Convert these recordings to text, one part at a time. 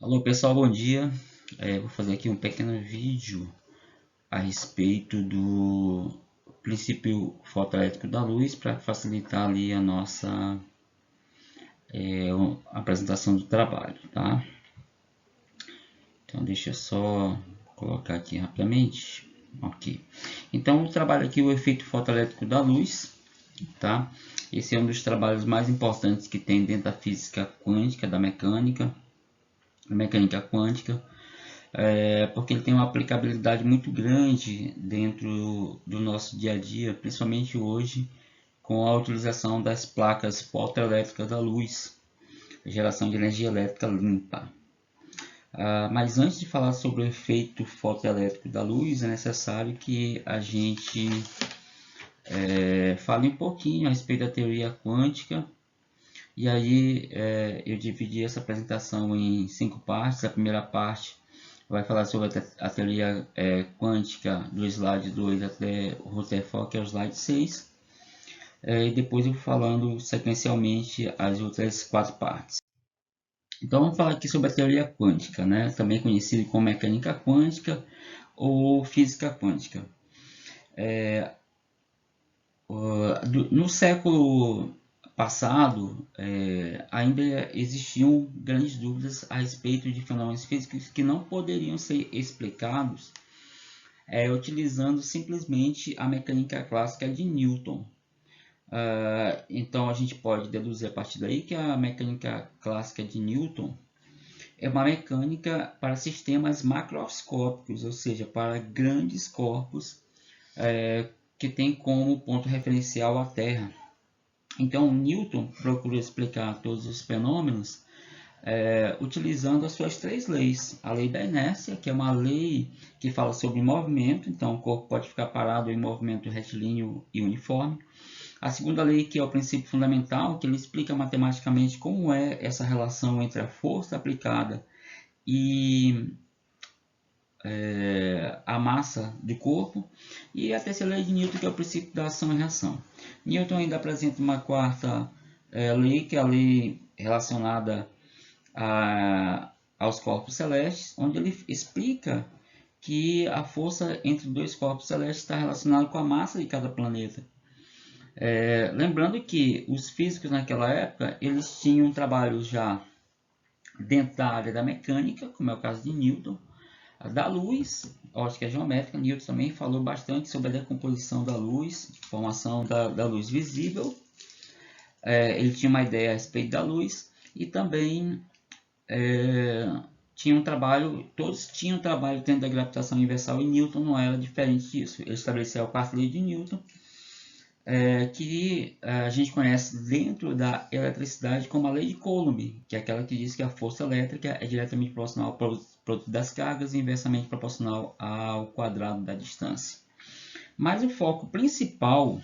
Alô pessoal, bom dia. Vou fazer aqui um pequeno vídeo a respeito do princípio fotoelétrico da luz para facilitar ali a nossa apresentação do trabalho, tá? Então deixa eu só colocar aqui rapidamente. Ok. Então o trabalho aqui é o efeito fotoelétrico da luz, tá? Esse é um dos trabalhos mais importantes que tem dentro da física quântica, da mecânica quântica. Porque ele tem uma aplicabilidade muito grande dentro do nosso dia a dia, principalmente hoje, com a utilização das placas fotoelétricas da luz, geração de energia elétrica limpa. Mas antes de falar sobre o efeito fotoelétrico da luz, é necessário que a gente fale um pouquinho a respeito da teoria quântica. E aí eu dividi essa apresentação em 5 partes. A primeira parte vai falar sobre a teoria quântica do slide 2 até o Rutherford, que é o slide 6. E depois eu vou falando sequencialmente as outras 4 partes. Então vamos falar aqui sobre a teoria quântica, né? Também conhecida como mecânica quântica ou física quântica. No século passado, ainda existiam grandes dúvidas a respeito de fenômenos físicos que não poderiam ser explicados utilizando simplesmente a mecânica clássica de Newton. Então a gente pode deduzir a partir daí que a mecânica clássica de Newton é uma mecânica para sistemas macroscópicos, ou seja, para grandes corpos que tem como ponto referencial a Terra. Então Newton procurou explicar todos os fenômenos utilizando as suas 3 leis. A lei da inércia, que é uma lei que fala sobre movimento, então o corpo pode ficar parado em movimento retilíneo e uniforme. A segunda lei, que é o princípio fundamental, que ele explica matematicamente como é essa relação entre a força aplicada e a massa do corpo. E a terceira lei de Newton, que é o princípio da ação e reação. Newton ainda apresenta uma quarta lei, que é a lei relacionada aos corpos celestes, onde ele explica que a força entre dois corpos celestes está relacionada com a massa de cada planeta. Lembrando que os físicos naquela época eles tinham trabalhos já dentro da área da mecânica, como é o caso de Newton, da luz, ótica geométrica. Newton também falou bastante sobre a decomposição da luz, formação da luz visível. Ele tinha uma ideia a respeito da luz e também tinha um trabalho, todos tinham um trabalho dentro da gravitação universal, e Newton não era diferente disso. Ele estabeleceu a quarta lei de Newton, que a gente conhece dentro da eletricidade como a lei de Coulomb, que é aquela que diz que a força elétrica é diretamente proporcional ao produto das cargas e inversamente proporcional ao quadrado da distância. Mas o foco principal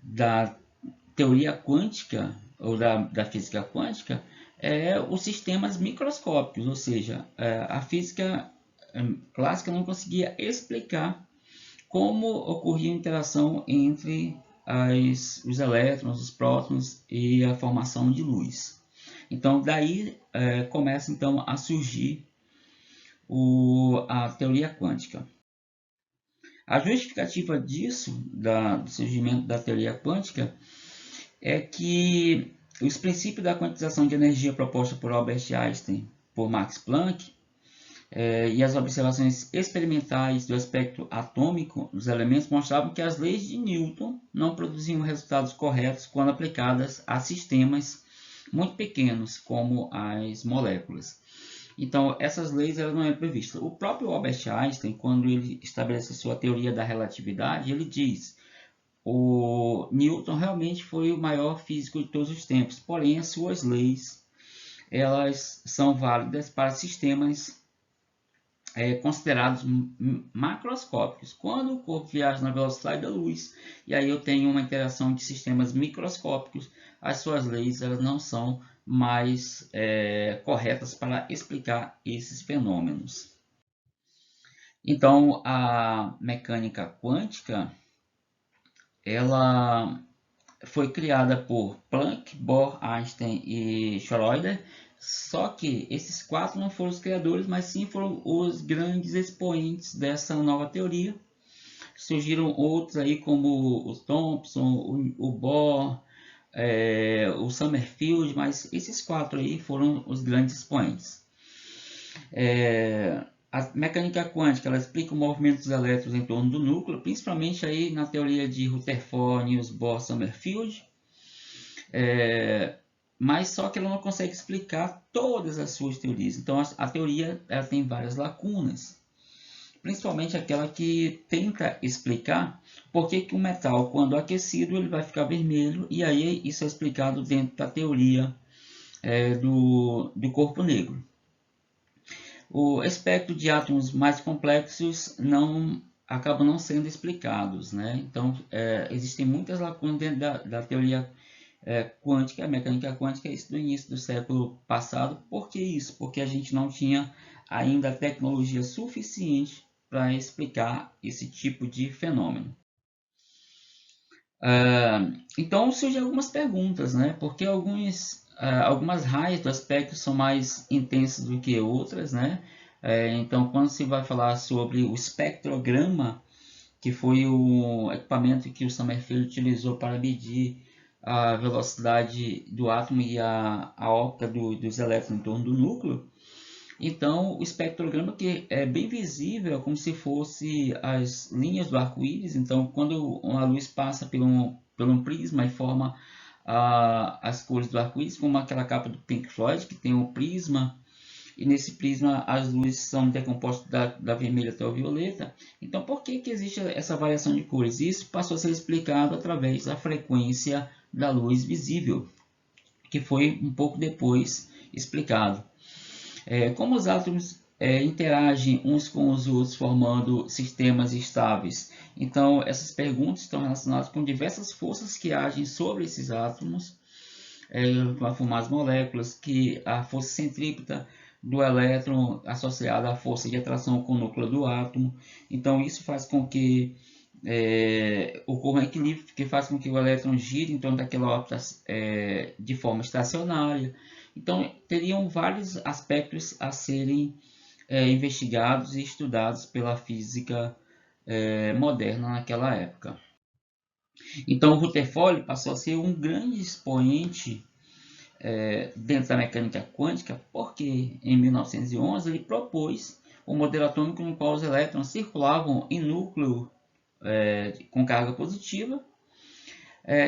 da teoria quântica ou da física quântica é os sistemas microscópicos, ou seja, a física clássica não conseguia explicar como ocorria a interação entre os elétrons, os prótons e a formação de luz. Então daí começa então a surgir a teoria quântica. A justificativa disso, do surgimento da teoria quântica, é que os princípios da quantização de energia proposta por Albert Einstein, por Max Planck, e as observações experimentais do aspecto atômico dos elementos mostravam que as leis de Newton não produziam resultados corretos quando aplicadas a sistemas muito pequenos, como as moléculas. Então, essas leis não eram previstas. O próprio Albert Einstein, quando ele estabelece a sua teoria da relatividade, ele diz: o Newton realmente foi o maior físico de todos os tempos, porém as suas leis elas são válidas para sistemas considerados macroscópicos. Quando o corpo viaja na velocidade da luz, e aí eu tenho uma interação de sistemas microscópicos, as suas leis elas não são mais corretas para explicar esses fenômenos. Então, a mecânica quântica ela foi criada por Planck, Bohr, Einstein e Schrödinger. Só que esses 4 não foram os criadores, mas sim foram os grandes expoentes dessa nova teoria. Surgiram outros aí como o Thomson, o Bohr, o Summerfield, mas esses 4 aí foram os grandes expoentes. A mecânica quântica, ela explica o movimento dos elétrons em torno do núcleo, principalmente aí na teoria de Rutherford, Niels Bohr, Summerfield. Mas só que ela não consegue explicar todas as suas teorias. Então a teoria ela tem várias lacunas, principalmente aquela que tenta explicar por que o metal, quando aquecido, ele vai ficar vermelho, e aí isso é explicado dentro da teoria do corpo negro. O espectro de átomos mais complexos acabam não sendo explicados, né? Então, existem muitas lacunas dentro da teoria quântica, mecânica quântica, isso do início do século passado. Por que isso? Porque a gente não tinha ainda tecnologia suficiente para explicar esse tipo de fenômeno. Então surgem algumas perguntas, né? Porque algumas raias do espectro são mais intensas do que outras, né? Então, quando se vai falar sobre o espectrograma, que foi o equipamento que o Summerfield utilizou para medir a velocidade do átomo e a órbita dos elétrons em torno do núcleo. Então, o espectrograma que é bem visível, como se fosse as linhas do arco-íris. Então, quando a luz passa por um prisma e forma as cores do arco-íris, como aquela capa do Pink Floyd, que tem um prisma, e nesse prisma as luzes são decompostas da vermelha até o violeta. Então, por que existe essa variação de cores? Isso passou a ser explicado através da frequência da luz visível, que foi um pouco depois explicado. Como os átomos interagem uns com os outros formando sistemas estáveis? Então, essas perguntas estão relacionadas com diversas forças que agem sobre esses átomos, para formar as moléculas, que a força centrípeta do elétron associada à força de atração com o núcleo do átomo. Então, isso faz com que ocorra um equilíbrio, que faz com que o elétron gire em torno daquela órbita de forma estacionária. Então, teriam vários aspectos a serem investigados e estudados pela física moderna naquela época. Então, o Rutherford passou a ser um grande expoente dentro da mecânica quântica, porque em 1911 ele propôs o modelo atômico no qual os elétrons circulavam em núcleo com carga positiva,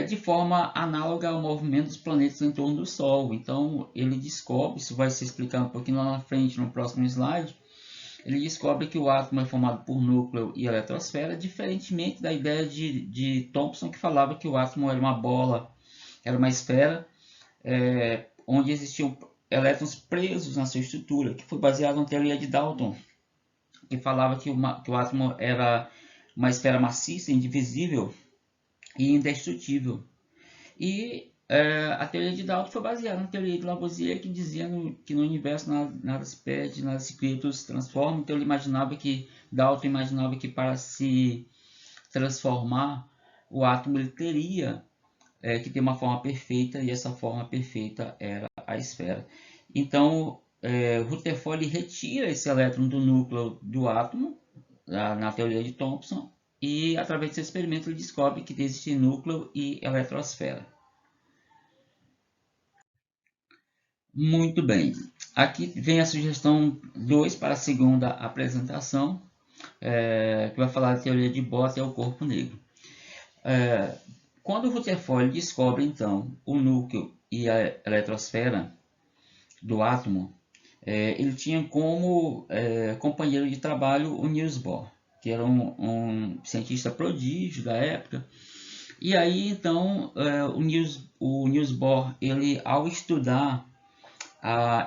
de forma análoga ao movimento dos planetas em torno do Sol. Então, ele descobre, isso vai ser explicado um pouquinho lá na frente, no próximo slide, ele descobre que o átomo é formado por núcleo e eletrosfera, diferentemente da ideia de Thomson, que falava que o átomo era uma bola, era uma esfera, onde existiam elétrons presos na sua estrutura, que foi baseado na teoria de Dalton, que falava que o átomo era uma esfera maciça, indivisível e indestrutível. E a teoria de Dalton foi baseada na teoria de Lavoisier, que dizia que no universo nada se perde, nada se cria, tudo se transforma. Então Dalton imaginava que para se transformar, o átomo ele teria que ter uma forma perfeita, e essa forma perfeita era a esfera. Então, Rutherford retira esse elétron do núcleo do átomo, na teoria de Thomson, e através desse experimento ele descobre que existe núcleo e eletrosfera. Muito bem. Aqui vem a sugestão 2 para a segunda apresentação, que vai falar da teoria de Bohr até o corpo negro. Quando Rutherford descobre, então, o núcleo e a eletrosfera do átomo, ele tinha como companheiro de trabalho o Niels Bohr, que era um cientista prodígio da época. E aí, então, o Niels Bohr, ele, ao estudar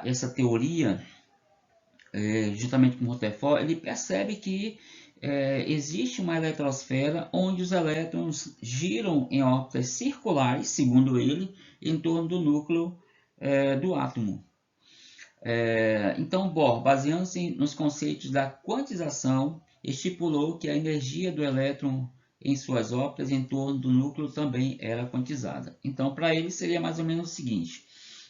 essa teoria, juntamente com o Rutherford, ele percebe que existe uma eletrosfera onde os elétrons giram em órbitas circulares, segundo ele, em torno do núcleo do átomo. Então, Bohr, baseando-se nos conceitos da quantização, estipulou que a energia do elétron em suas órbitas em torno do núcleo também era quantizada. Então, para ele seria mais ou menos o seguinte: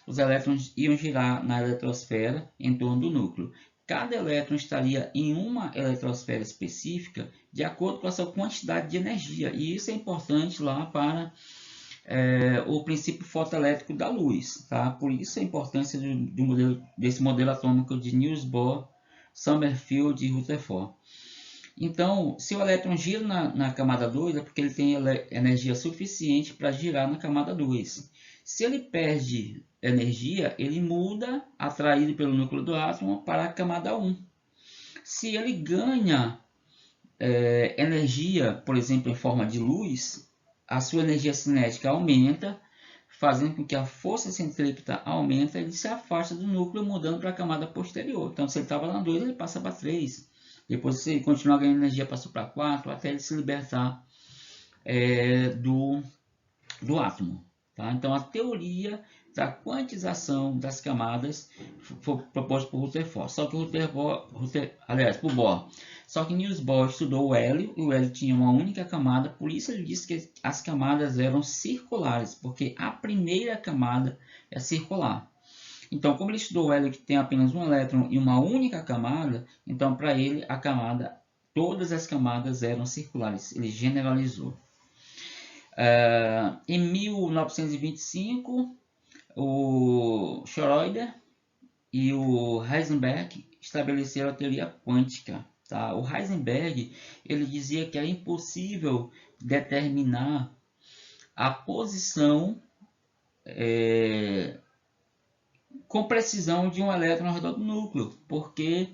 os elétrons iam girar na eletrosfera em torno do núcleo. Cada elétron estaria em uma eletrosfera específica de acordo com a sua quantidade de energia. E isso é importante lá para o princípio fotoelétrico da luz. Tá? Por isso a importância desse modelo atômico de Niels Bohr, Sommerfeld e Rutherford. Então, se o elétron gira na camada 2, é porque ele tem energia suficiente para girar na camada 2. Se ele perde energia, ele muda, atraído pelo núcleo do átomo, para a camada 1. Se ele ganha energia, por exemplo, em forma de luz, a sua energia cinética aumenta, fazendo com que a força centrípeta aumente, ele se afasta do núcleo, mudando para a camada posterior. Então, se ele estava na 2, ele passa para 3. Depois, se ele continuar ganhando energia, passou para 4, até ele se libertar do átomo. Tá? Então, a teoria da quantização das camadas foi proposta por Rutherford. Só que por Bohr. Só que Niels Bohr estudou o hélio, e o hélio tinha uma única camada, por isso ele disse que as camadas eram circulares, porque a primeira camada é circular. Então, como ele estudou o hélio que tem apenas um elétron e uma única camada, então para ele todas as camadas eram circulares. Ele generalizou. Em 1925, o Schrödinger e o Heisenberg estabeleceram a teoria quântica. Tá? O Heisenberg ele dizia que era impossível determinar a posição com precisão de um elétron ao redor do núcleo, porque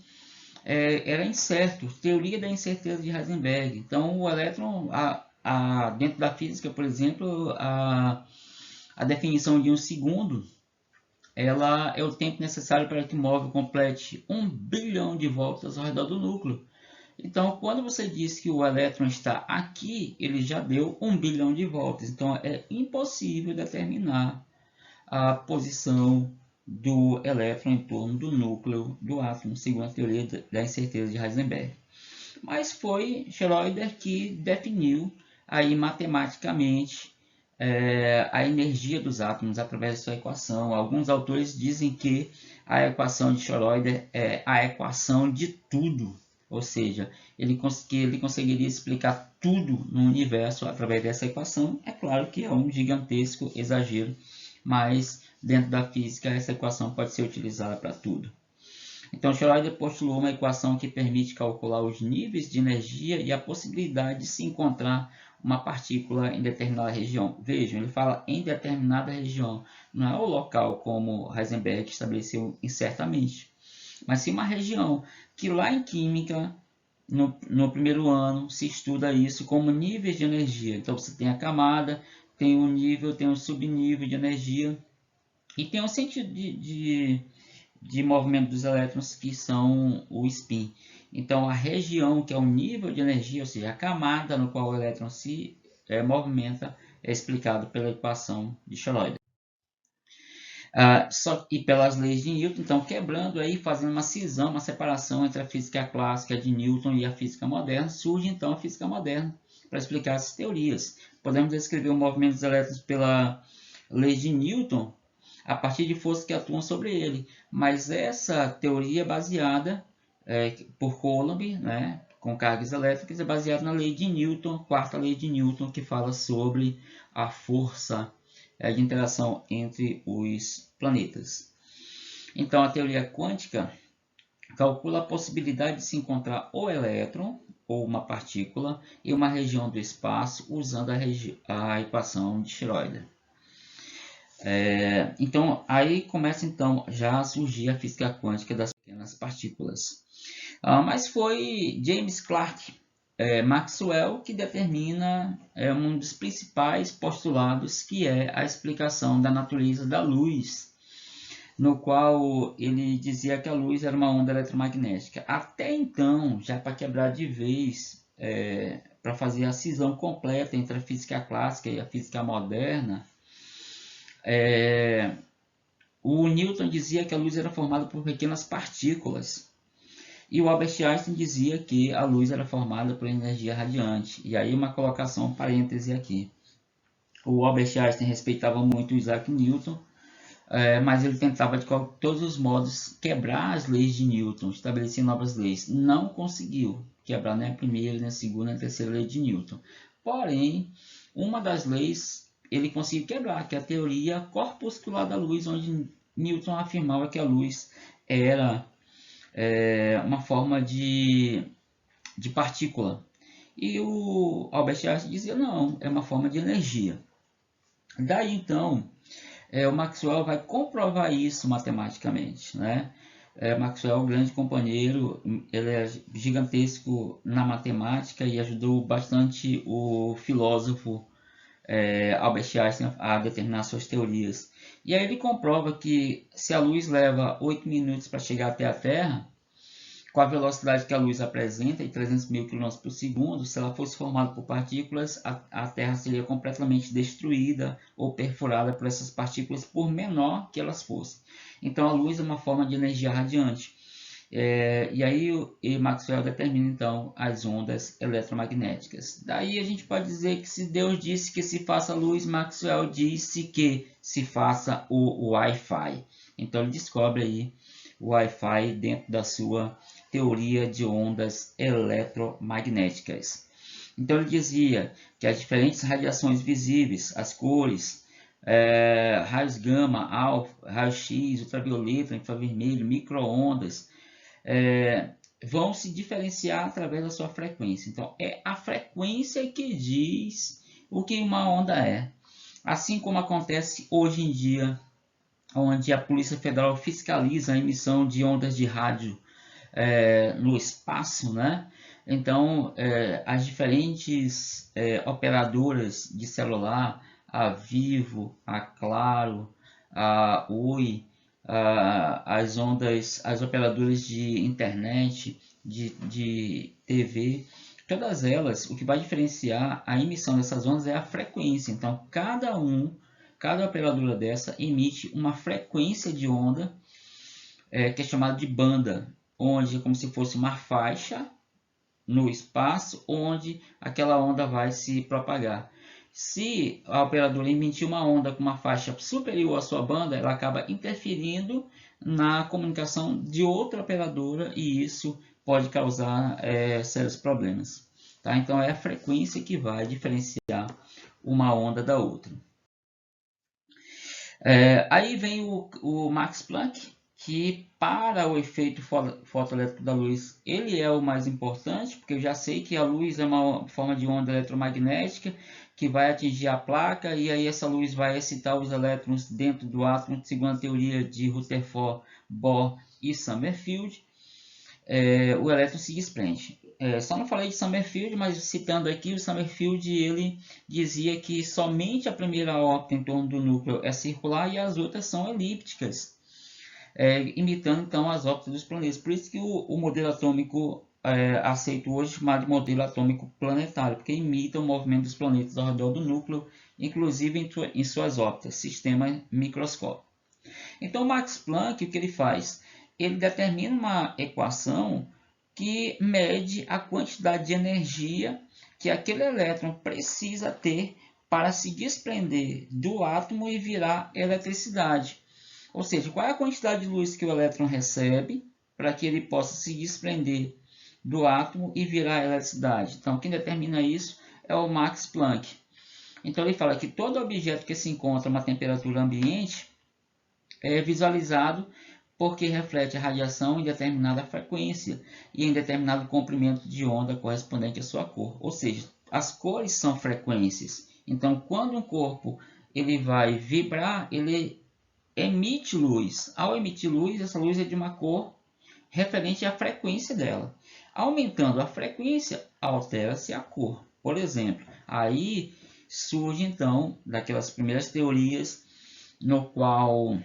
era incerto, teoria da incerteza de Heisenberg. Então, o elétron, dentro da física, por exemplo, a definição de um segundo, ela é o tempo necessário para que o móvel complete 1 bilhão de voltas ao redor do núcleo. Então, quando você diz que o elétron está aqui, ele já deu 1 bilhão de voltas. Então, é impossível determinar a posição do elétron em torno do núcleo do átomo, segundo a teoria da incerteza de Heisenberg. Mas foi Schrödinger que definiu aí matematicamente a energia dos átomos através da sua equação. Alguns autores dizem que a equação de Schrödinger é a equação de tudo, ou seja, ele conseguiria explicar tudo no universo através dessa equação. É claro que é um gigantesco exagero, mas dentro da física essa equação pode ser utilizada para tudo. Então, Schrödinger postulou uma equação que permite calcular os níveis de energia e a possibilidade de se encontrar uma partícula em determinada região. Vejam, ele fala em determinada região, não é o local como Heisenberg estabeleceu incertamente, mas sim uma região que lá em química, no primeiro ano, se estuda isso como níveis de energia. Então, você tem a camada, tem o nível, tem o subnível de energia e tem o sentido de movimento dos elétrons, que são o spin. Então, a região, que é o nível de energia, ou seja, a camada no qual o elétron se movimenta, é explicado pela equação de Schrödinger. E pelas leis de Newton, então quebrando aí, fazendo uma cisão, uma separação entre a física clássica de Newton e a física moderna, surge então a física moderna para explicar essas teorias. Podemos descrever o movimento dos elétrons pela lei de Newton, a partir de forças que atuam sobre ele. Mas essa teoria é baseada por Coulomb, né, com cargas elétricas, é baseada na lei de Newton, quarta lei de Newton, que fala sobre a força de interação entre os planetas. Então, a teoria quântica calcula a possibilidade de se encontrar o elétron, ou uma partícula, em uma região do espaço, usando a equação de Schrödinger. Então, aí começa então já a surgir a física quântica das pequenas partículas. Mas foi James Clerk Maxwell que determina um dos principais postulados, que é a explicação da natureza da luz, no qual ele dizia que a luz era uma onda eletromagnética. Até então, já para quebrar de vez, para fazer a cisão completa entre a física clássica e a física moderna, o Newton dizia que a luz era formada por pequenas partículas. E o Albert Einstein dizia que a luz era formada por energia radiante. E aí uma colocação, um parêntese aqui. O Albert Einstein respeitava muito o Isaac Newton, mas ele tentava de todos os modos quebrar as leis de Newton, estabelecer novas leis. Não conseguiu quebrar nem a primeira, nem a segunda, nem a terceira lei de Newton. Porém, uma das leis ele conseguiu quebrar, que é a teoria corpuscular da luz, onde Newton afirmava que a luz era uma forma de partícula. E o Albert Einstein dizia, não, é uma forma de energia. Daí então, o Maxwell vai comprovar isso matematicamente, né? Maxwell é um grande companheiro, ele é gigantesco na matemática e ajudou bastante o filósofo Albert Einstein a determinar suas teorias. E aí ele comprova que se a luz leva 8 minutos para chegar até a Terra, com a velocidade que a luz apresenta, de 300 mil km por segundo, se ela fosse formada por partículas, a Terra seria completamente destruída ou perfurada por essas partículas, por menor que elas fossem. Então a luz é uma forma de energia radiante. E aí Maxwell determina então as ondas eletromagnéticas. Daí a gente pode dizer que se Deus disse que se faça luz, Maxwell disse que se faça o Wi-Fi. Então ele descobre aí o Wi-Fi dentro da sua teoria de ondas eletromagnéticas. Então ele dizia que as diferentes radiações visíveis, as cores, raios gama, alfa, raio X, ultravioleta, infravermelho, microondas, vão se diferenciar através da sua frequência. Então é a frequência que diz o que uma onda é. Assim como acontece hoje em dia, onde a Polícia Federal fiscaliza a emissão de ondas de rádio no espaço, né? Então, as diferentes operadoras de celular, a Vivo, a Claro, a Oi, as operadoras de internet, de TV, todas elas, o que vai diferenciar a emissão dessas ondas é a frequência. Então, cada operadora dessa emite uma frequência de onda que é chamada de banda, onde é como se fosse uma faixa no espaço onde aquela onda vai se propagar. Se a operadora emitir uma onda com uma faixa superior à sua banda, ela acaba interferindo na comunicação de outra operadora e isso pode causar sérios problemas. Tá? Então é a frequência que vai diferenciar uma onda da outra. Aí vem o Max Planck, que para o efeito fotoelétrico da luz, ele é o mais importante, porque eu já sei que a luz é uma forma de onda eletromagnética que vai atingir a placa, e aí essa luz vai excitar os elétrons dentro do átomo, segundo a teoria de Rutherford, Bohr e Summerfield. O elétron se desprende. Só não falei de Summerfield, mas citando aqui, o Summerfield ele dizia que somente a primeira órbita em torno do núcleo é circular e as outras são elípticas, imitando então as órbitas dos planetas. Por isso que o modelo atômico aceito hoje chamado de modelo atômico planetário, porque imita o movimento dos planetas ao redor do núcleo, inclusive em suas órbitas, sistema microscópico. Então Max Planck, o que ele faz? Ele determina uma equação que mede a quantidade de energia que aquele elétron precisa ter para se desprender do átomo e virar eletricidade. Ou seja, qual é a quantidade de luz que o elétron recebe para que ele possa se desprender do átomo e virar eletricidade. Então, quem determina isso é o Max Planck. Então, ele fala que todo objeto que se encontra a uma temperatura ambiente é visualizado porque reflete a radiação em determinada frequência e em determinado comprimento de onda correspondente à sua cor. Ou seja, as cores são frequências. Então, quando um corpo ele vai vibrar, ele emite luz. Ao emitir luz, essa luz é de uma cor referente à frequência dela. Aumentando a frequência, altera-se a cor. Por exemplo, aí surge então daquelas primeiras teorias no qual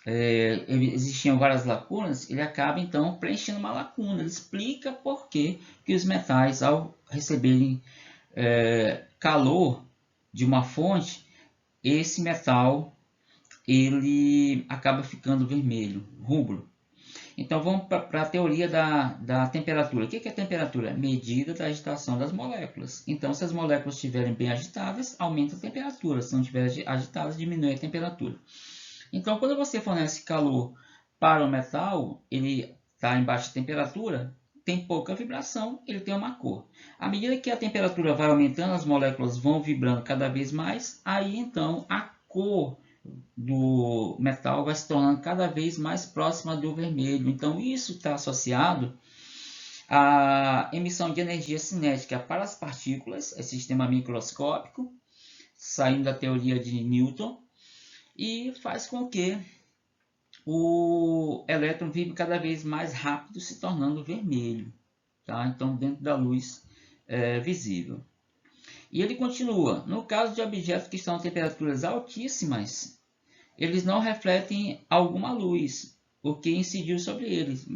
existiam várias lacunas, ele acaba então preenchendo uma lacuna. Ele explica por que os metais, ao receberem calor de uma fonte, esse metal ele acaba ficando vermelho, rubro. Então vamos para a teoria da temperatura. O que é a temperatura? Medida da agitação das moléculas. Então, se as moléculas estiverem bem agitadas, aumenta a temperatura. Se não estiverem agitadas, diminui a temperatura. Então, quando você fornece calor para o metal, ele está em baixa temperatura, tem pouca vibração, ele tem uma cor. À medida que a temperatura vai aumentando, as moléculas vão vibrando cada vez mais, aí então a cor do metal vai se tornando cada vez mais próxima do vermelho. Então isso está associado à emissão de energia cinética para as partículas, é sistema microscópico, saindo da teoria de Newton, e faz com que o elétron vibre cada vez mais rápido, se tornando vermelho. Tá? Então, dentro da luz visível. E ele continua: no caso de objetos que estão a temperaturas altíssimas, eles não refletem alguma luz, o que incidiu sobre eles,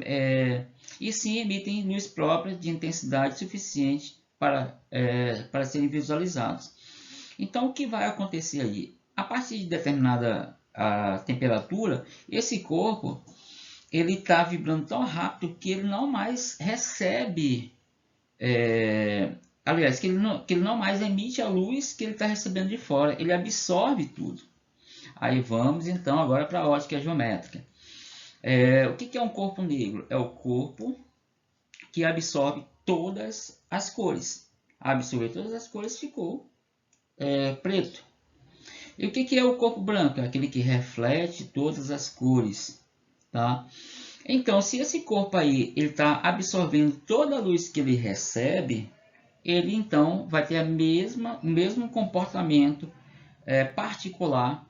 e sim emitem luz própria de intensidade suficiente para serem visualizados. Então, o que vai acontecer aí? A partir de determinada temperatura, esse corpo ele está vibrando tão rápido que ele não mais recebe, aliás, que ele não mais emite a luz que ele está recebendo de fora, ele absorve tudo. Aí vamos então agora para a ótica geométrica. O que é um corpo negro? É o corpo que absorve todas as cores. Absorver todas as cores ficou preto. E o que é o corpo branco? É aquele que reflete todas as cores. Tá? Então, se esse corpo aí está absorvendo toda a luz que ele recebe, ele então vai ter o mesmo comportamento particular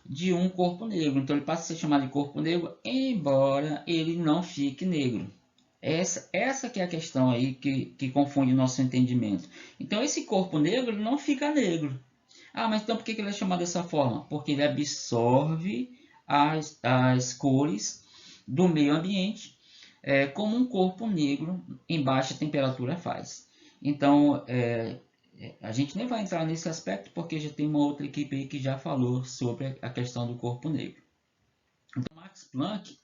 de um corpo negro. Então, ele passa a ser chamado de corpo negro, embora ele não fique negro. Essa que é a questão aí que confunde o nosso entendimento. Então, esse corpo negro ele não fica negro. Ah, mas então por que ele é chamado dessa forma? Porque ele absorve as cores do meio ambiente, como um corpo negro em baixa temperatura faz. Então, a gente nem vai entrar nesse aspecto porque já tem uma outra equipe aí que já falou sobre a questão do corpo negro. Então, Max Planck,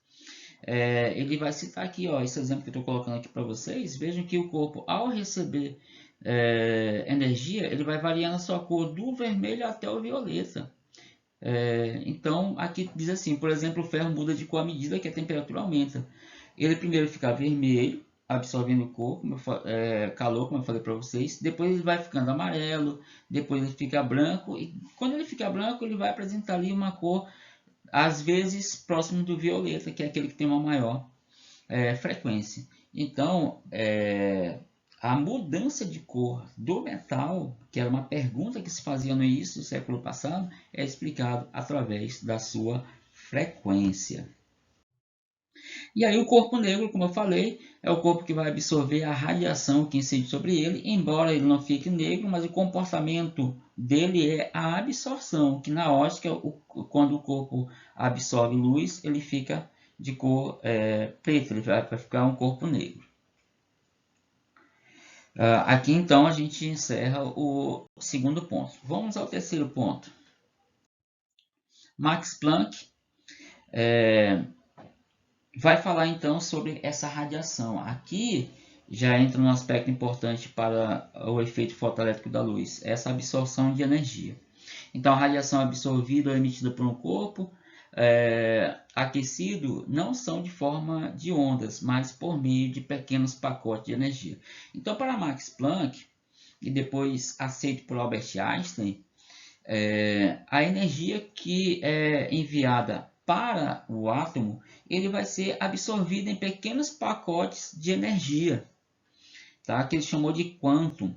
ele vai citar aqui, ó, esse exemplo que eu estou colocando aqui para vocês. Vejam que o corpo, ao receber energia, ele vai variando a sua cor do vermelho até o violeta. Então, aqui diz assim, por exemplo, o ferro muda de cor à medida que a temperatura aumenta. Ele primeiro fica vermelho, absorvendo calor, como eu falei para vocês. Depois ele vai ficando amarelo, depois ele fica branco. E quando ele fica branco, ele vai apresentar ali uma cor, às vezes, próximo do violeta, que é aquele que tem uma maior frequência. Então, a mudança de cor do metal, que era uma pergunta que se fazia no início do século passado, é explicado através da sua frequência. E aí o corpo negro, como eu falei, é o corpo que vai absorver a radiação que incide sobre ele, embora ele não fique negro, mas o comportamento dele é a absorção, que na ótica, quando o corpo absorve luz, ele fica de cor preta, ele vai ficar um corpo negro. Aqui então a gente encerra o segundo ponto. Vamos ao terceiro ponto. Max Planck vai falar então sobre essa radiação. Aqui já entra um aspecto importante para o efeito fotoelétrico da luz, essa absorção de energia. Então a radiação absorvida ou emitida por um corpo aquecido não são de forma de ondas, mas por meio de pequenos pacotes de energia. Então, para Max Planck, e depois aceito por Albert Einstein, a energia que é enviada para o átomo, ele vai ser absorvido em pequenos pacotes de energia, tá? Que ele chamou de quantum.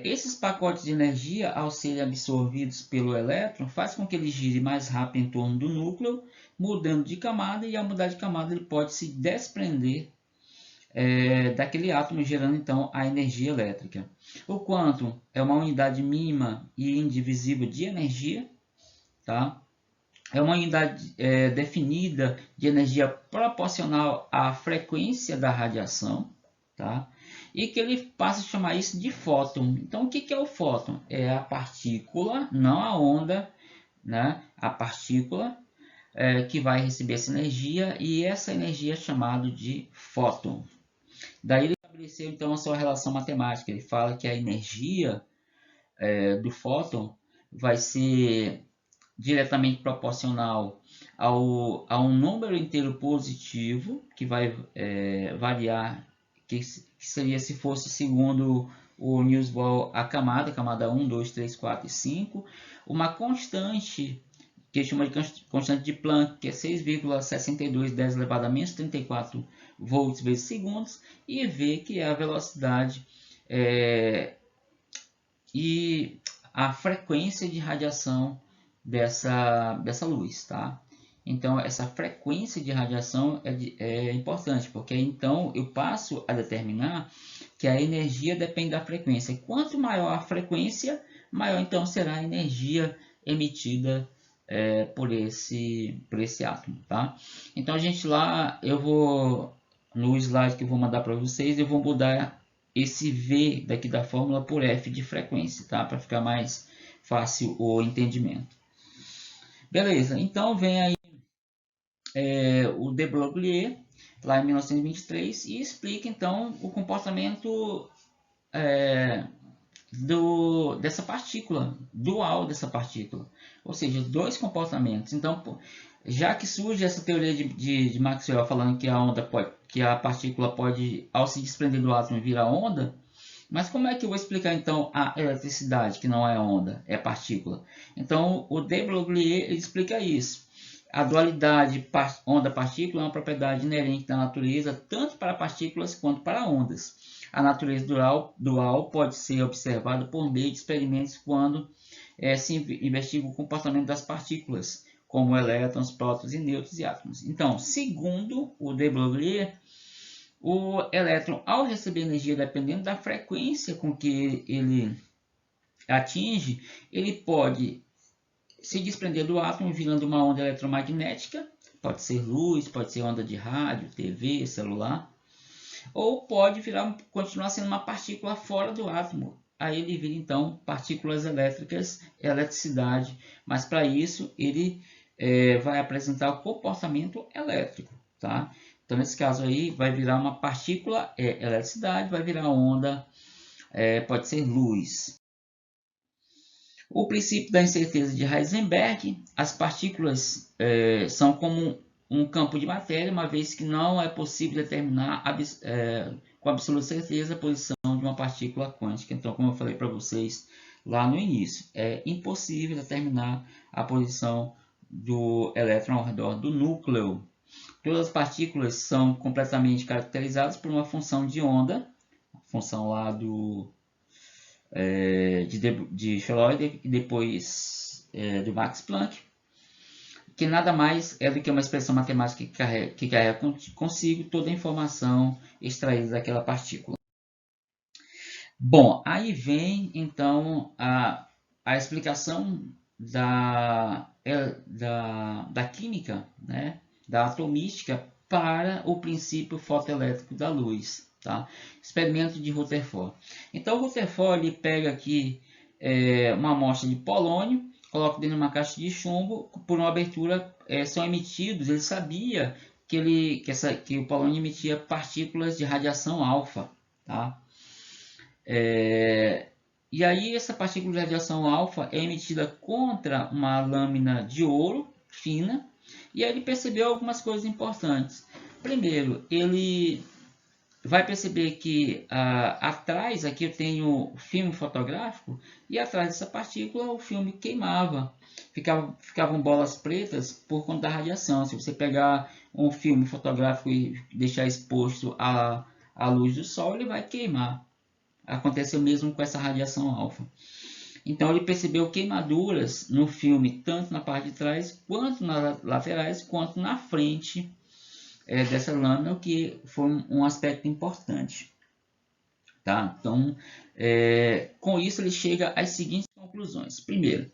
Esses pacotes de energia, ao serem absorvidos pelo elétron, faz com que ele gire mais rápido em torno do núcleo, mudando de camada, e ao mudar de camada ele pode se desprender daquele átomo, gerando então a energia elétrica. O quantum é uma unidade mínima e indivisível de energia, tá? É uma unidade definida de energia proporcional à frequência da radiação, tá? E que ele passa a chamar isso de fóton. Então, o que é o fóton? É a partícula, não a onda, né? A partícula que vai receber essa energia, e essa energia é chamada de fóton. Daí ele estabeleceu então a sua relação matemática. Ele fala que a energia do fóton vai ser diretamente proporcional a um número inteiro positivo, que vai variar, que seria, se fosse segundo o Niels Bohr, a camada 1, 2, 3, 4 e 5, uma constante que ele chama de constante de Planck, que é 6,62 10 elevado a menos 34 volts vezes segundos, e V, que é a velocidade e a frequência de radiação dessa luz, tá? Então, essa frequência de radiação é importante, porque então eu passo a determinar que a energia depende da frequência. Quanto maior a frequência, maior então será a energia emitida por esse átomo, tá? Então, a gente lá, no slide que eu vou mandar para vocês, eu vou mudar esse V daqui da fórmula por F de frequência, tá? Para ficar mais fácil o entendimento. Beleza, então vem aí o de Broglie, lá em 1923, e explica então o comportamento dessa partícula, dual dessa partícula. Ou seja, dois comportamentos. Então, já que surge essa teoria de Maxwell falando que a partícula pode, ao se desprender do átomo, virar onda, mas como é que eu vou explicar então a eletricidade, que não é onda, é partícula? Então, o de Broglie explica isso. A dualidade onda-partícula é uma propriedade inerente da natureza, tanto para partículas quanto para ondas. A natureza dual pode ser observada por meio de experimentos quando se investiga o comportamento das partículas, como elétrons, prótons e nêutrons e átomos. Então, segundo o de Broglie, o elétron, ao receber energia, dependendo da frequência com que ele atinge, ele pode se desprender do átomo virando uma onda eletromagnética, pode ser luz, pode ser onda de rádio, TV, celular, ou pode continuar sendo uma partícula fora do átomo. Aí ele vira então partículas elétricas, eletricidade, mas para isso ele vai apresentar o comportamento elétrico, tá? Então nesse caso aí vai virar uma partícula eletricidade, vai virar onda, pode ser luz. O princípio da incerteza de Heisenberg: as partículas são como um campo de matéria, uma vez que não é possível determinar com absoluta certeza a posição de uma partícula quântica. Então, como eu falei para vocês lá no início, é impossível determinar a posição do elétron ao redor do núcleo. Todas as partículas são completamente caracterizadas por uma função de onda, função lá de Schrödinger e depois de Max Planck, que nada mais é do que uma expressão matemática que carrega consigo toda a informação extraída daquela partícula. Bom, aí vem então a explicação da química, né, da atomística para o princípio fotoelétrico da luz. Tá? Experimento de Rutherford. Então, o Rutherford ele pega aqui uma amostra de polônio, coloca dentro de uma caixa de chumbo, por uma abertura são emitidos, ele sabia que o polônio emitia partículas de radiação alfa. Tá? E aí essa partícula de radiação alfa é emitida contra uma lâmina de ouro fina, e aí ele percebeu algumas coisas importantes. Primeiro, ele vai perceber que atrás, aqui eu tenho filme fotográfico, e atrás dessa partícula o filme queimava, ficavam bolas pretas por conta da radiação. Se você pegar um filme fotográfico e deixar exposto à luz do sol, ele vai queimar. Aconteceu mesmo com essa radiação alfa. Então ele percebeu queimaduras no filme, tanto na parte de trás, quanto nas laterais, quanto na frente dessa lâmina, o que foi um aspecto importante. Tá? Então, com isso ele chega às seguintes conclusões. Primeiro,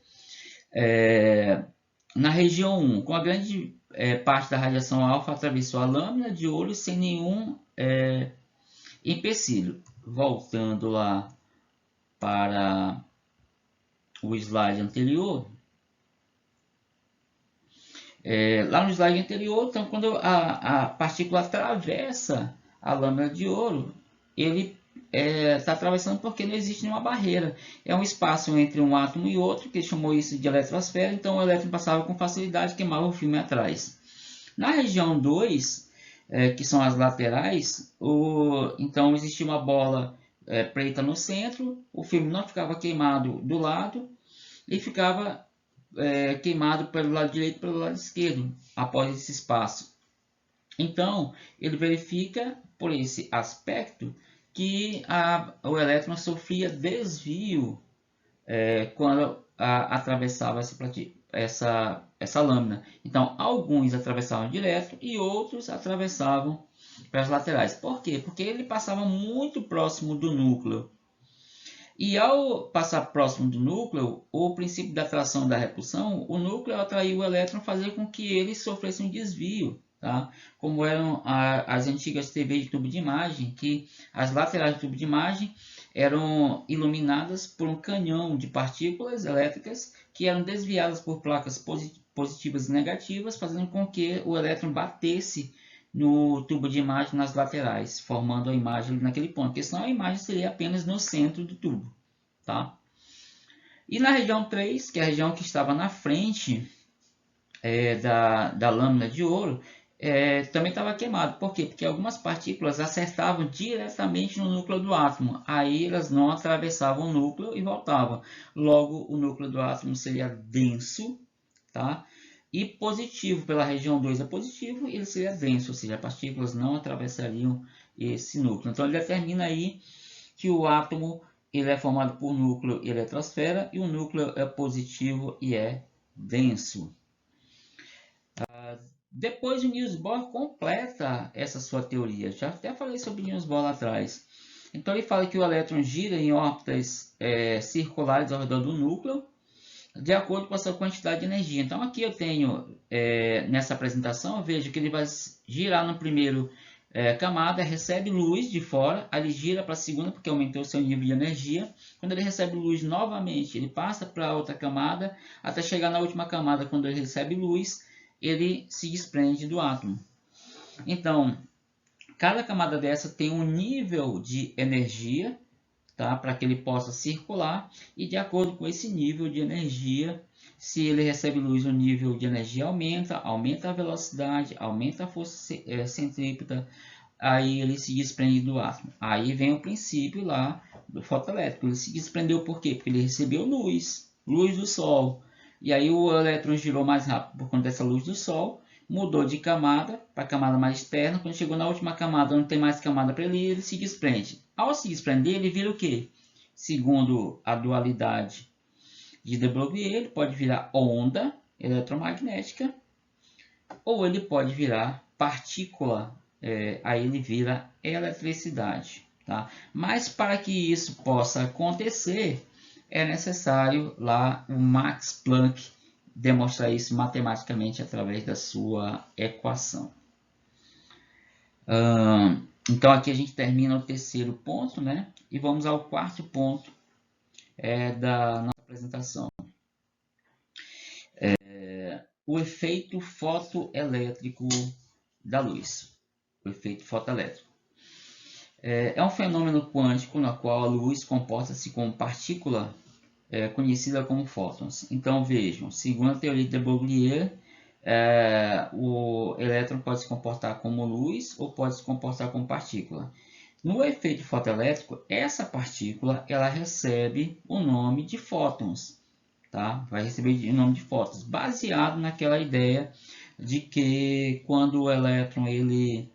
na região 1, com a grande parte da radiação alfa atravessou a lâmina de ouro sem nenhum empecilho. Voltando lá para o slide anterior, lá no slide anterior, então quando a partícula atravessa a lâmina de ouro, ele está atravessando porque não existe nenhuma barreira. É um espaço entre um átomo e outro, que ele chamou isso de eletrosfera, então o elétron passava com facilidade e queimava o filme atrás. Na região 2, que são as laterais, então existia uma bola preta no centro, o filme não ficava queimado do lado e ficava queimado pelo lado direito e pelo lado esquerdo, após esse espaço. Então, ele verifica, por esse aspecto, que o elétron sofria desvio quando atravessava essa lâmina. Então, alguns atravessavam direto e outros atravessavam para as laterais. Por quê? Porque ele passava muito próximo do núcleo. E ao passar próximo do núcleo, o princípio da atração e da repulsão, o núcleo atraiu o elétron, fazer com que ele sofresse um desvio, tá? Como eram as antigas TVs de tubo de imagem, que as laterais do tubo de imagem eram iluminadas por um canhão de partículas elétricas que eram desviadas por placas positivas e negativas, fazendo com que o elétron batesse no tubo de imagem nas laterais, formando a imagem naquele ponto, porque senão a imagem seria apenas no centro do tubo. Tá? E na região 3, que é a região que estava na frente da lâmina de ouro, também estava queimado. Por quê? Porque algumas partículas acertavam diretamente no núcleo do átomo. Aí elas não atravessavam o núcleo e voltavam. Logo, o núcleo do átomo seria denso, tá? E positivo, pela região 2 é positivo, ele seria denso, ou seja, as partículas não atravessariam esse núcleo. Então, ele determina aí que o átomo ele é formado por núcleo e eletrosfera, e o núcleo é positivo e é denso. Depois o Niels Bohr completa essa sua teoria. Já até falei sobre Niels Bohr lá atrás. Então ele fala que o elétron gira em órbitas circulares ao redor do núcleo, de acordo com a sua quantidade de energia. Então aqui eu tenho, nessa apresentação, eu vejo que ele vai girar no primeiro camada, recebe luz de fora, aí ele gira para a segunda porque aumentou o seu nível de energia. Quando ele recebe luz novamente, ele passa para outra camada, até chegar na última camada, quando ele recebe luz, ele se desprende do átomo. Então, cada camada dessa tem um nível de energia, tá? Para que ele possa circular, e de acordo com esse nível de energia, se ele recebe luz, o nível de energia aumenta a velocidade, aumenta a força centrípeta, aí ele se desprende do átomo. Aí vem o princípio lá do fotoelétrico. Ele se desprendeu por quê? Porque ele recebeu luz do sol, e aí o elétron girou mais rápido por conta dessa luz do sol, mudou de camada para a camada mais externa. Quando chegou na última camada, não tem mais camada para ele se desprende. Ao se desprender, ele vira o quê? Segundo a dualidade de de Broglie, ele pode virar onda eletromagnética ou ele pode virar partícula, aí ele vira eletricidade. Tá? Mas para que isso possa acontecer, é necessário lá o Max Planck demonstrar isso matematicamente através da sua equação. Então aqui a gente termina o terceiro ponto, né? E vamos ao quarto ponto da nossa apresentação. O efeito fotoelétrico da luz. O efeito fotoelétrico. É um fenômeno quântico no qual a luz comporta-se como partícula conhecida como fótons. Então vejam, segundo a teoria de de Broglie, o elétron pode se comportar como luz ou pode se comportar como partícula. No efeito fotoelétrico, essa partícula ela recebe o nome de fótons, tá? Vai receber o nome de fótons, baseado naquela ideia de que quando o elétron ele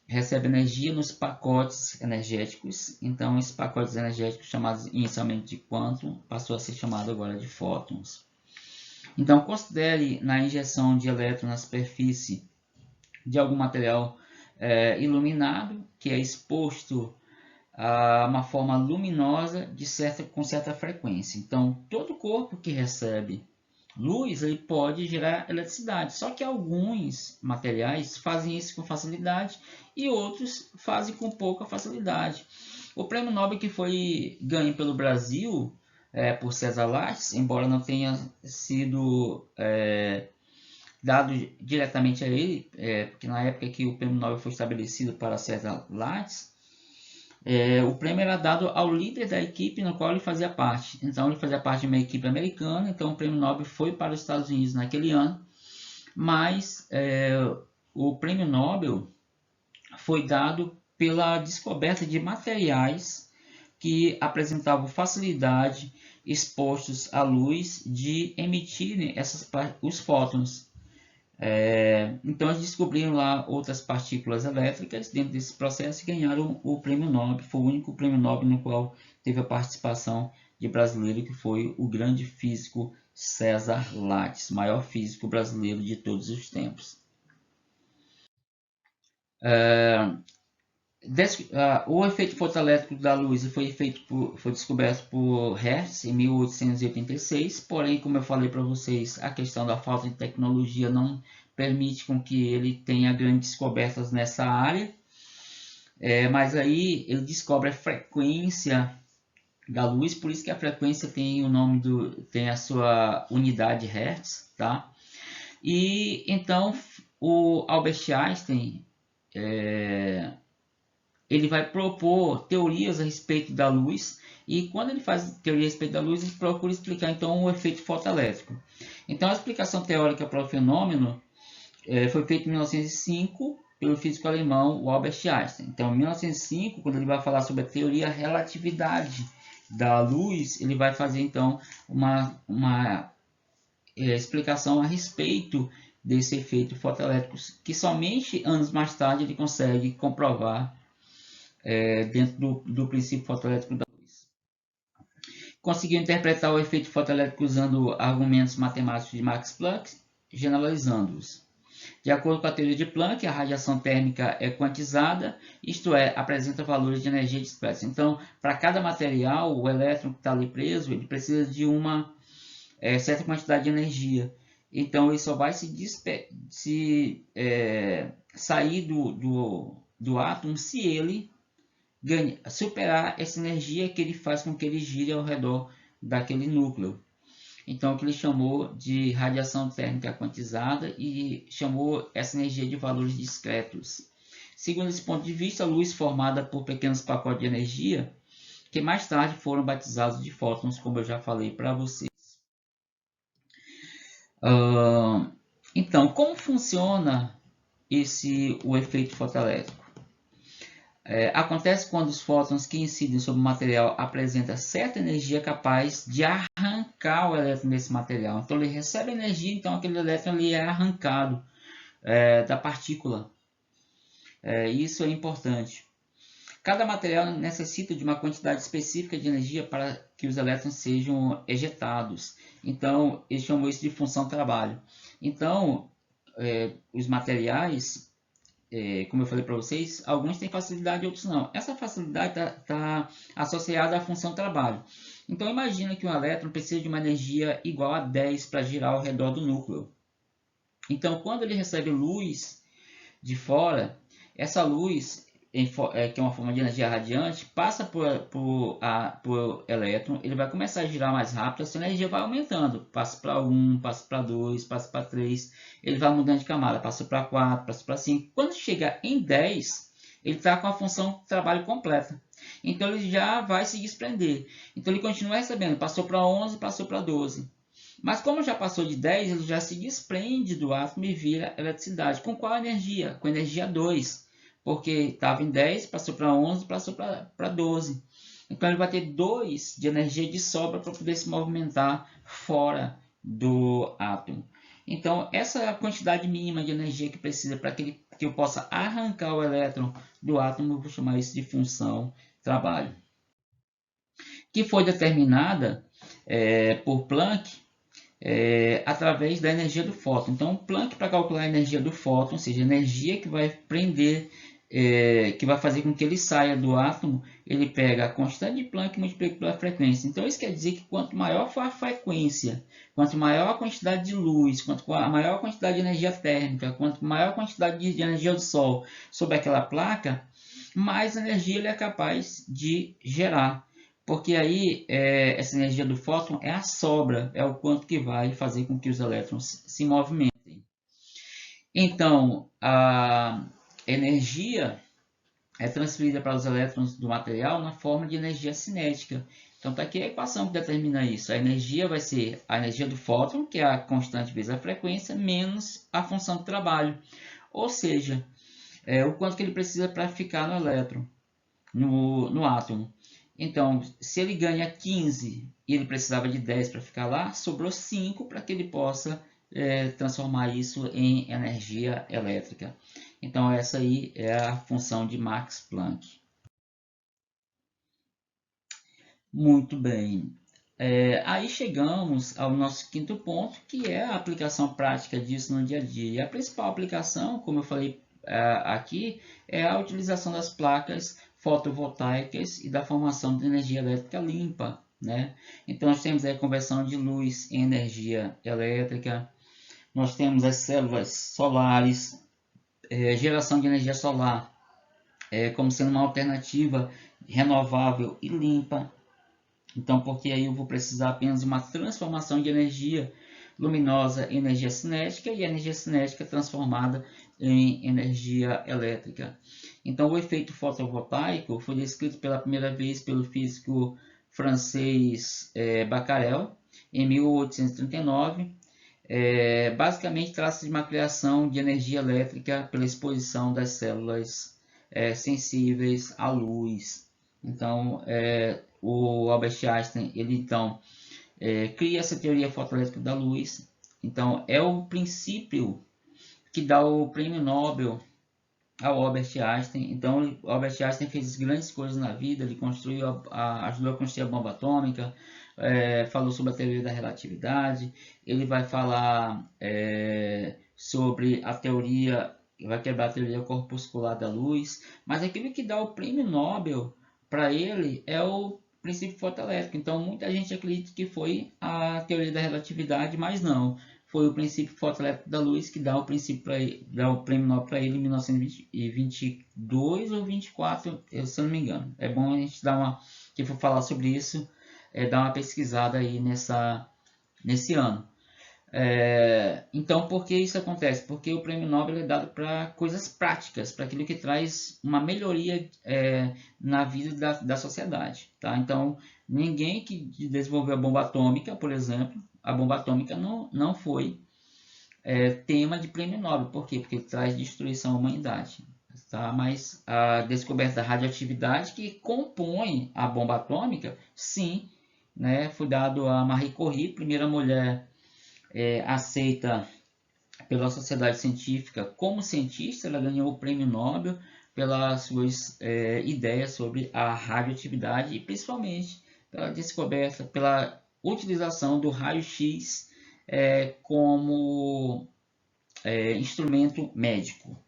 recebe energia nos pacotes energéticos, então esses pacotes energéticos chamados inicialmente de quantum passou a ser chamado agora de fótons. Então considere na injeção de elétron na superfície de algum material iluminado que é exposto a uma forma luminosa com certa frequência. Então todo corpo que recebe luz ele pode gerar eletricidade, só que alguns materiais fazem isso com facilidade e outros fazem com pouca facilidade. O prêmio Nobel que foi ganho pelo Brasil por César Lattes, embora não tenha sido dado diretamente a ele, porque na época que o prêmio Nobel foi estabelecido para César Lattes, o prêmio era dado ao líder da equipe no qual ele fazia parte. Então ele fazia parte de uma equipe americana, então o prêmio Nobel foi para os Estados Unidos naquele ano, mas o prêmio Nobel foi dado pela descoberta de materiais que apresentavam facilidade expostos à luz de emitirem os fótons. Então eles descobriram lá outras partículas elétricas dentro desse processo e ganharam o prêmio Nobel. Foi o único prêmio Nobel no qual teve a participação de brasileiro, que foi o grande físico César Lattes, maior físico brasileiro de todos os tempos. O efeito fotoelétrico da luz foi descoberto por Hertz em 1886, porém, como eu falei para vocês, a questão da falta de tecnologia não permite com que ele tenha grandes descobertas nessa área. Mas aí ele descobre a frequência da luz, por isso que a frequência tem o nome tem a sua unidade Hertz, tá? E então o Albert Einstein ele vai propor teorias a respeito da luz, e quando ele faz teoria a respeito da luz, ele procura explicar então o efeito fotoelétrico. Então a explicação teórica para o fenômeno foi feita em 1905 pelo físico alemão Albert Einstein. Então em 1905, quando ele vai falar sobre a teoria da relatividade da luz, ele vai fazer então uma explicação a respeito desse efeito fotoelétrico, que somente anos mais tarde ele consegue comprovar dentro do princípio fotoelétrico da luz. Conseguiu interpretar o efeito fotoelétrico usando argumentos matemáticos de Max Planck, generalizando-os. De acordo com a teoria de Planck, a radiação térmica é quantizada, isto é, apresenta valores de energia dispersa. Então, para cada material, o elétron que está ali preso, ele precisa de uma certa quantidade de energia. Então, ele só vai sair do átomo se ele superar essa energia que ele faz com que ele gire ao redor daquele núcleo. Então, o que ele chamou de radiação térmica quantizada e chamou essa energia de valores discretos. Segundo esse ponto de vista, a luz formada por pequenos pacotes de energia, que mais tarde foram batizados de fótons, como eu já falei para vocês. Então, como funciona o efeito fotoelétrico? Acontece quando os fótons que incidem sobre o material apresentam certa energia capaz de arrancar o elétron desse material. Então ele recebe energia, então aquele elétron é arrancado da partícula. Isso é importante. Cada material necessita de uma quantidade específica de energia para que os elétrons sejam ejetados. Então ele chamou isso de função trabalho. Então os materiais, como eu falei para vocês, alguns têm facilidade e outros não. Essa facilidade está associada à função trabalho. Então imagina que um elétron precisa de uma energia igual a 10 para girar ao redor do núcleo. Então quando ele recebe luz de fora, essa luz, que é uma forma de energia radiante, passa por elétron, ele vai começar a girar mais rápido, a sua energia vai aumentando, passa para 1, passa para 2, passa para 3, ele vai mudando de camada, passa para 4, passa para 5, quando chega em 10, ele está com a função de trabalho completa, então ele já vai se desprender, então ele continua recebendo, passou para 11, passou para 12, mas como já passou de 10, ele já se desprende do átomo e vira eletricidade. Com qual energia? Com energia 2. Porque estava em 10, passou para 11, passou para 12. Então ele vai ter 2 de energia de sobra para poder se movimentar fora do átomo. Então essa é a quantidade mínima de energia que precisa para que eu possa arrancar o elétron do átomo. Eu vou chamar isso de função trabalho. Que foi determinada por Planck através da energia do fóton. Então, Planck, para calcular a energia do fóton, ou seja, a energia que vai prender, que vai fazer com que ele saia do átomo, ele pega a constante de Planck e multiplica pela frequência. Então, isso quer dizer que quanto maior for a frequência, quanto maior a quantidade de luz, quanto maior a quantidade de energia térmica, quanto maior a quantidade de energia do Sol sobre aquela placa, mais energia ele é capaz de gerar. Porque aí essa energia do fóton é a sobra, é o quanto que vai fazer com que os elétrons se movimentem. Então, a energia é transferida para os elétrons do material na forma de energia cinética. Então, está aqui a equação que determina isso. A energia vai ser a energia do fóton, que é a constante vezes a frequência, menos a função de trabalho. Ou seja, o quanto que ele precisa para ficar no elétron, no átomo. Então, se ele ganha 15 e ele precisava de 10 para ficar lá, sobrou 5 para que ele possa transformar isso em energia elétrica. Então, essa aí é a função de Max Planck. Muito bem. Aí chegamos ao nosso quinto ponto, que é a aplicação prática disso no dia a dia. E a principal aplicação, como eu falei aqui, é a utilização das placas fotovoltaicas e da formação de energia elétrica limpa, né? Então, nós temos a conversão de luz em energia elétrica, nós temos as células solares, geração de energia solar como sendo uma alternativa renovável e limpa. Então, porque aí eu vou precisar apenas de uma transformação de energia luminosa em energia cinética e a energia cinética transformada em energia elétrica. Então, o efeito fotovoltaico foi descrito pela primeira vez pelo físico francês Becquerel em 1839. Basicamente, trata-se de uma criação de energia elétrica pela exposição das células sensíveis à luz. Então, o Albert Einstein, ele então cria essa teoria fotoelétrica da luz. Então, é o princípio que dá o prêmio Nobel ao Albert Einstein. Então, o Albert Einstein fez grandes coisas na vida, ele construiu ajudou a construir a bomba atômica, falou sobre a teoria da relatividade, ele vai falar sobre a teoria, vai quebrar a teoria corpuscular da luz, mas aquilo que dá o prêmio Nobel para ele é o princípio fotoelétrico. Então, muita gente acredita que foi a teoria da relatividade, mas não. Foi o princípio fotoelétrico da luz que dá o prêmio Nobel para ele em 1922 ou 24, se eu não me engano. É bom a gente que for falar sobre isso, dar uma pesquisada aí nesse ano. Então, por que isso acontece? Porque o prêmio Nobel é dado para coisas práticas, para aquilo que traz uma melhoria na vida da sociedade. Tá? Então, ninguém que desenvolveu a bomba atômica, por exemplo, a bomba atômica não foi tema de prêmio Nobel. Por quê? Porque traz destruição à humanidade. Tá? Mas a descoberta da radioatividade que compõe a bomba atômica, sim, né? Foi dado a Marie Curie, primeira mulher aceita pela sociedade científica como cientista. Ela ganhou o prêmio Nobel pelas suas ideias sobre a radioatividade e principalmente pela descoberta, pela utilização do raio-x como instrumento médico.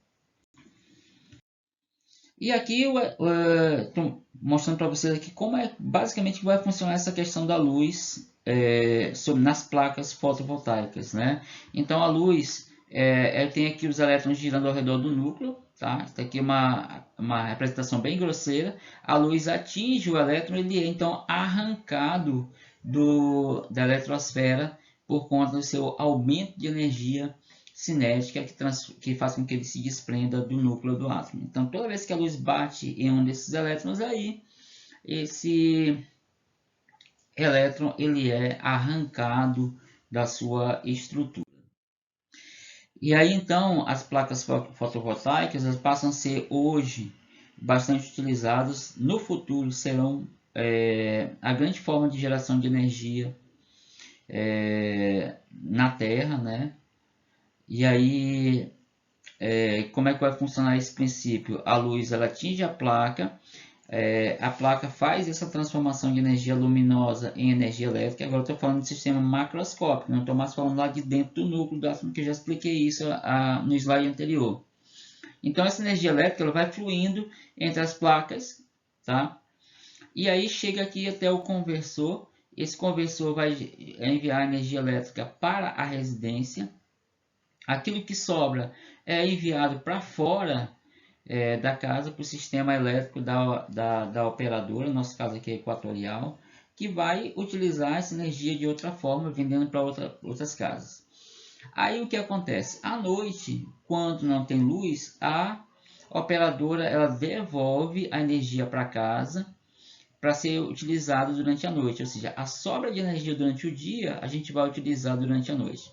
E aqui eu estou mostrando para vocês aqui como basicamente vai funcionar essa questão da luz nas placas fotovoltaicas, né? Então a luz tem aqui os elétrons girando ao redor do núcleo, tá? Isso aqui é uma representação bem grosseira. A luz atinge o elétron, ele é então arrancado da eletrosfera por conta do seu aumento de energia cinética que faz com que ele se desprenda do núcleo do átomo. Então, toda vez que a luz bate em um desses elétrons aí, esse elétron ele é arrancado da sua estrutura. E aí, então, as placas fotovoltaicas elas passam a ser hoje bastante utilizadas. No futuro serão a grande forma de geração de energia na Terra, né? E aí, como é que vai funcionar esse princípio? A luz ela atinge a placa faz essa transformação de energia luminosa em energia elétrica. Agora eu estou falando de sistema macroscópico, não estou mais falando lá de dentro do núcleo do átomo, que eu já expliquei isso no slide anterior. Então essa energia elétrica ela vai fluindo entre as placas, tá? E aí chega aqui até o conversor. Esse conversor vai enviar energia elétrica para a residência. Aquilo que sobra é enviado para fora da casa para o sistema elétrico da operadora, no nosso caso aqui é Equatorial, que vai utilizar essa energia de outra forma, vendendo para outras casas. Aí o que acontece? À noite, quando não tem luz, a operadora ela devolve a energia para casa para ser utilizado durante a noite, ou seja, a sobra de energia durante o dia a gente vai utilizar durante a noite.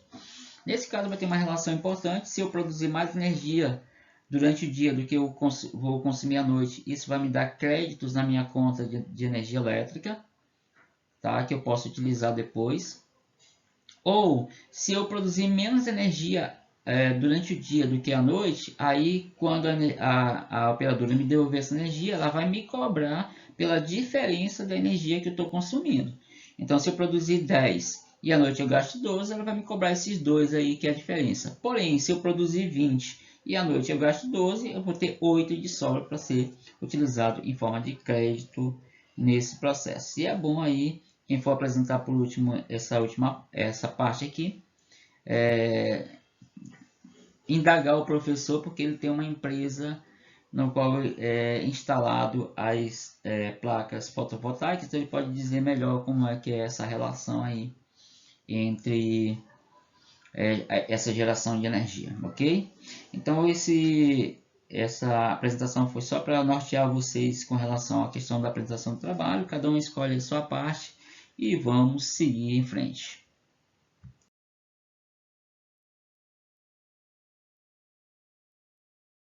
Nesse caso vai ter uma relação importante, se eu produzir mais energia durante o dia do que eu vou consumir à noite, isso vai me dar créditos na minha conta de energia elétrica, tá? Que eu posso utilizar depois. Ou se eu produzir menos energia durante o dia do que à noite, aí quando a operadora me devolver essa energia, ela vai me cobrar pela diferença da energia que eu estou consumindo. Então, se eu produzir 10 e à noite eu gasto 12, ela vai me cobrar esses 2 aí que é a diferença. Porém, se eu produzir 20 e à noite eu gasto 12, eu vou ter 8 de sobra para ser utilizado em forma de crédito nesse processo. E é bom aí, quem for apresentar por último essa parte aqui, indagar o professor, porque ele tem uma empresa no qual é instalado as placas fotovoltaicas, então ele pode dizer melhor como é que é essa relação aí entre essa geração de energia, ok? Então essa apresentação foi só para nortear vocês com relação à questão da apresentação do trabalho, cada um escolhe a sua parte e vamos seguir em frente.